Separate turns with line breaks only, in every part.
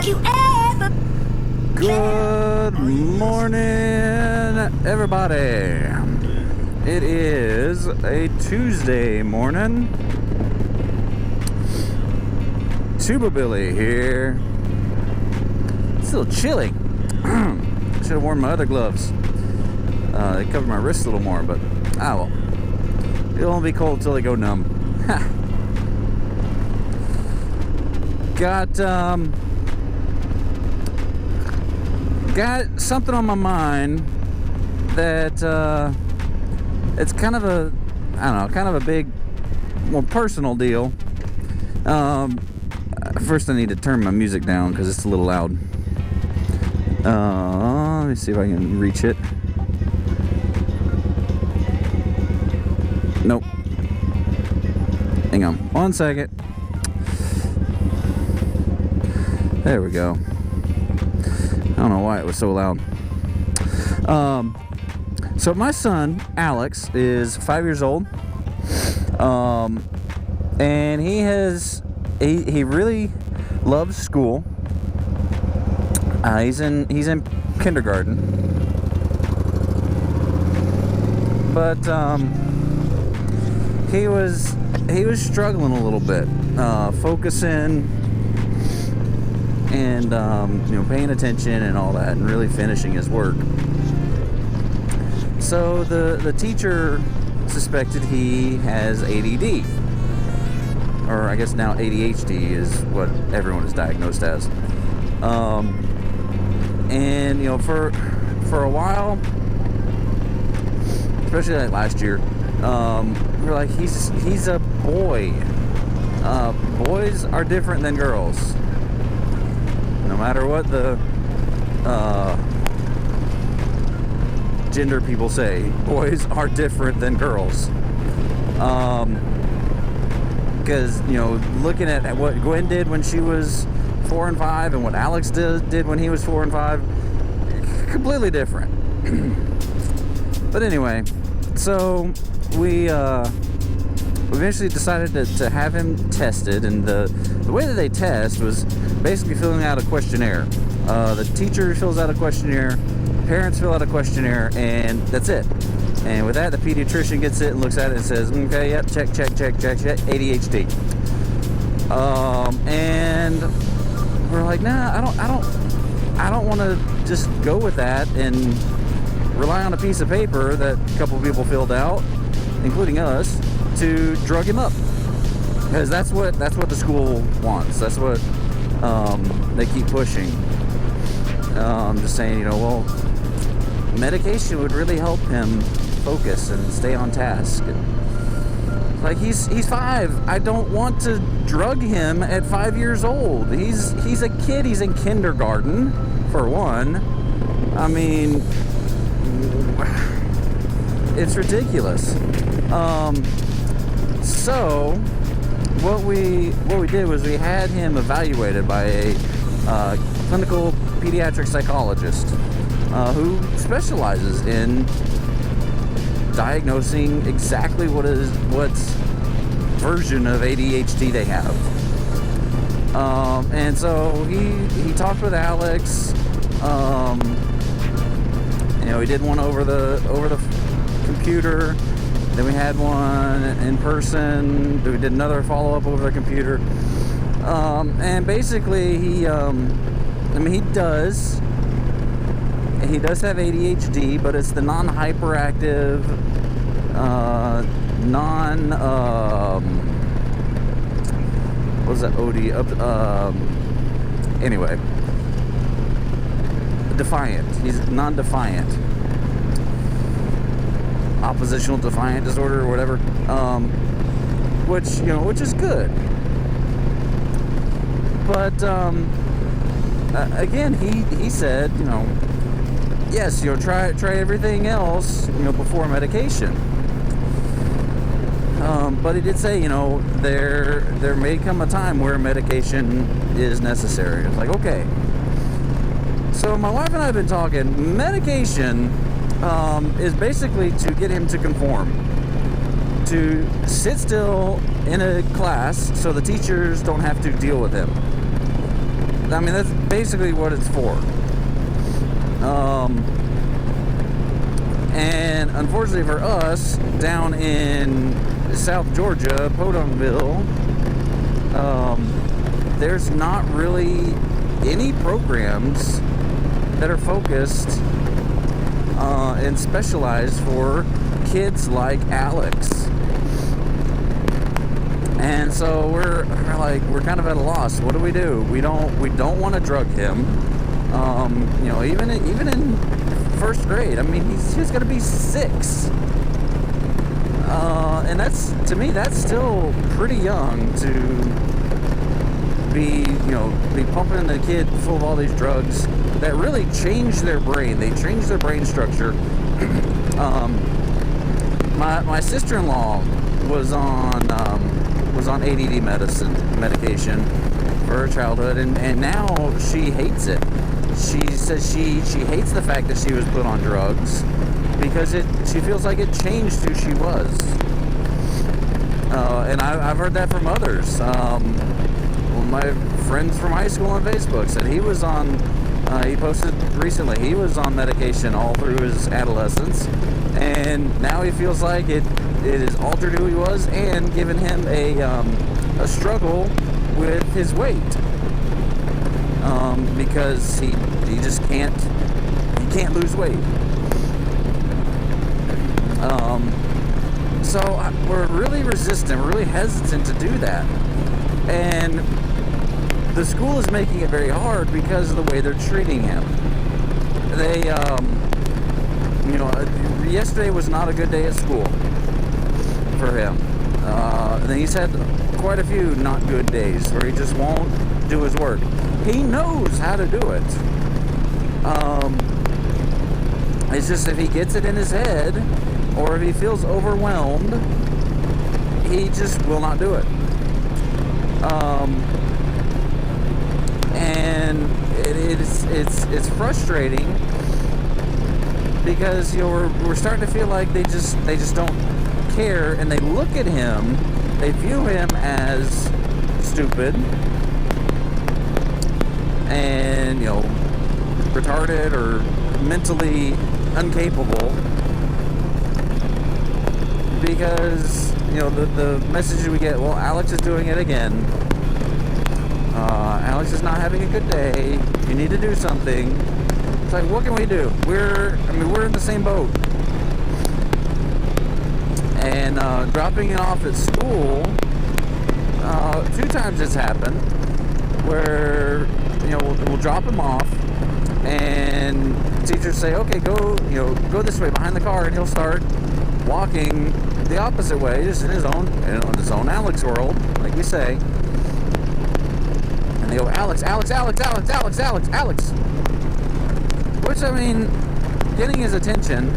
you ever.
Good morning, everybody. It is a Tuesday morning. Tuba Billy here. It's a little chilly. Should have worn my other gloves. They cover my wrists a little more, but well. It'll only be cold till they go numb. Got something on my mind that it's kind of a, I don't know, kind of a big, more personal deal. First I need to turn my music down because it's a little loud. Let me see if I can reach it. Nope. Hang on 1 second. There we go. I don't know why it was so loud. So my son, Alex, is 5 years old. And he really loves school. He's in kindergarten. But he was struggling a little bit, focusing and paying attention and all that, and really finishing his work. So the teacher suspected he has ADD, or I guess now ADHD is what everyone is diagnosed as. And for a while, especially like last year, we're like, he's a boy. Boys are different than girls. No matter what the gender people say, boys are different than girls. Because looking at what Gwen did when she was 4 and 5, and what Alex did when he was 4 and 5, completely different. But anyway, so we eventually decided to have him tested, and the way that they test was basically filling out a questionnaire. The teacher fills out a questionnaire, parents fill out a questionnaire, and that's it. And with that, the pediatrician gets it and looks at it and says, okay, yep, check, ADHD. And we're like, nah, I don't want to just go with that and rely on a piece of paper that a couple of people filled out, including us, to drug him up, because that's what the school wants. That's what they keep pushing. Just saying, well, medication would really help him focus and stay on task. And, like, he's 5. I don't want to drug him at 5 years old. He's a kid. He's in kindergarten, for one. I mean, it's ridiculous. So what we did was we had him evaluated by a clinical pediatric psychologist who specializes in diagnosing exactly what version of ADHD they have. And so he talked with Alex. We did one over the computer. Then we had one in person. We did another follow-up over the computer. And basically, he does have ADHD, but it's the non-hyperactive, what was that? Anyway, defiant. He's non-defiant. Oppositional defiant disorder or whatever, which is good. But again, he said, yes, try everything else, before medication. But he did say, there may come a time where medication is necessary. It's like, okay. So my wife and I have been talking. Medication is basically to get him to conform, to sit still in a class so the teachers don't have to deal with him. I mean, that's basically what it's for. And unfortunately for us, down in South Georgia, Podonkville, there's not really any programs that are focused and specialized for kids like Alex. And so we're kind of at a loss. What do? We don't want to drug him. Even in first grade. I mean, he's going to be 6. And to me, that's still pretty young to be pumping the kid full of all these drugs that really change their brain. They change their brain structure. My sister-in-law was on ADD medication for her childhood, and now she hates it. She says she hates the fact that she was put on drugs because she feels like it changed who she was. And I've heard that from others. My friends from high school on Facebook said he was on, he posted recently, he was on medication all through his adolescence, and now he feels like it has altered who he was and given him a struggle with his weight. Because he just can't lose weight. So we're really resistant, we're really hesitant to do that. And the school is making it very hard because of the way they're treating him. They, yesterday was not a good day at school for him. And he's had quite a few not good days where he just won't do his work. He knows how to do it. It's just if he gets it in his head or if he feels overwhelmed, he just will not do it. And it's frustrating because we're starting to feel like they just don't care, and they look at him, they view him as stupid and retarded or mentally incapable because the message we get, well, Alex is doing it again. Alex is not having a good day. You need to do something. It's like, what can we do? We're in the same boat. And dropping it off at school, 2 times it's happened where we'll drop him off, and teachers say, okay, go this way behind the car, and he'll start walking the opposite way, just in his own Alex world, like we say. And they go, Alex, Alex, Alex, Alex, Alex, Alex, Alex. Which, I mean, getting his attention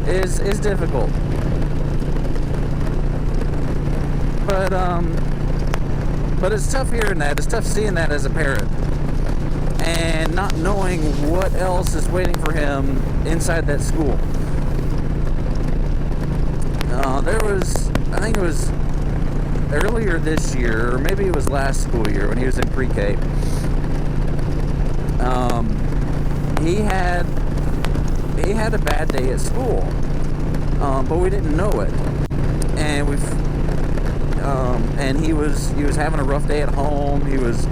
is difficult. But it's tough hearing that. It's tough seeing that as a parent. And not knowing what else is waiting for him inside that school. I think it was earlier this year, or maybe it was last school year when he was in pre-K. He had a bad day at school, but we didn't know it, and he was having a rough day at home. He was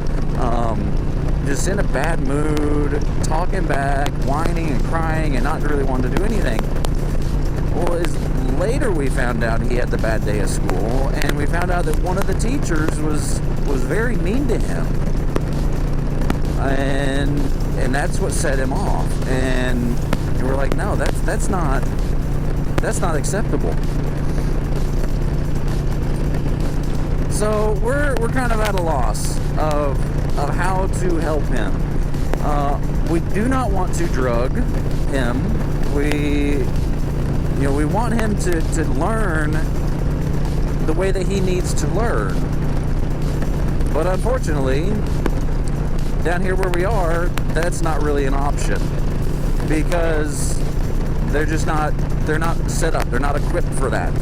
just in a bad mood, talking back, whining and crying, and not really wanting to do anything. Well, later we found out he had the bad day at school, and we found out that one of the teachers was very mean to him, and that's what set him off. And we're like, no, that's not acceptable. So we're kind of at a loss of how to help him. We do not want to drug him. We want him to learn the way that he needs to learn. But unfortunately, down here where we are, that's not really an option because they're not set up. They're not equipped for that.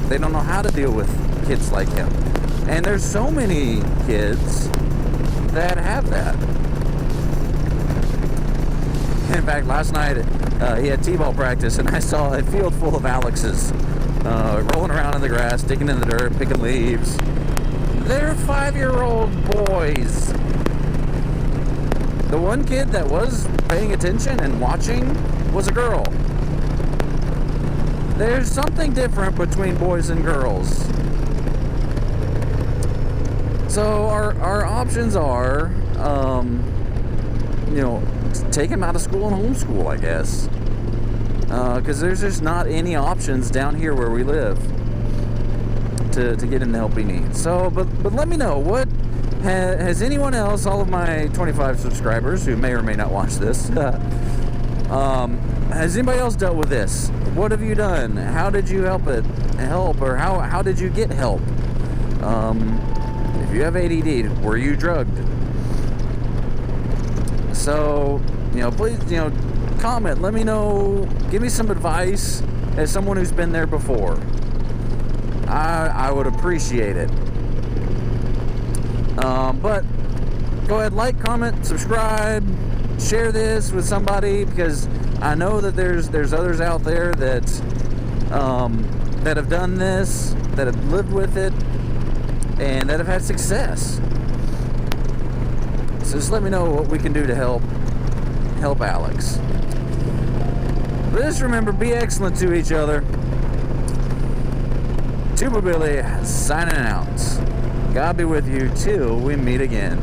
They don't know how to deal with kids like him. And there's so many kids that have that. In fact, last night he had t-ball practice, and I saw a field full of Alexes rolling around in the grass, digging in the dirt, picking leaves. They're 5-year-old boys. The one kid that was paying attention and watching was a girl. There's something different between boys and girls. So our options are, take him out of school and homeschool, I guess. Because there's just not any options down here where we live to get him the help he needs. So, but let me know, what has anyone else, all of my 25 subscribers who may or may not watch this, has anybody else dealt with this? What have you done? How did you help, or how did you get help? If you have ADD, were you drugged? So, please, comment, let me know, give me some advice as someone who's been there before. I would appreciate it. But go ahead, like, comment, subscribe, share this with somebody, because I know that there's others out there that have done this, that have lived with it, and that have had success. So just let me know what we can do to help Alex. But just remember, be excellent to each other. Tuba Billy signing out. God be with you till we meet again.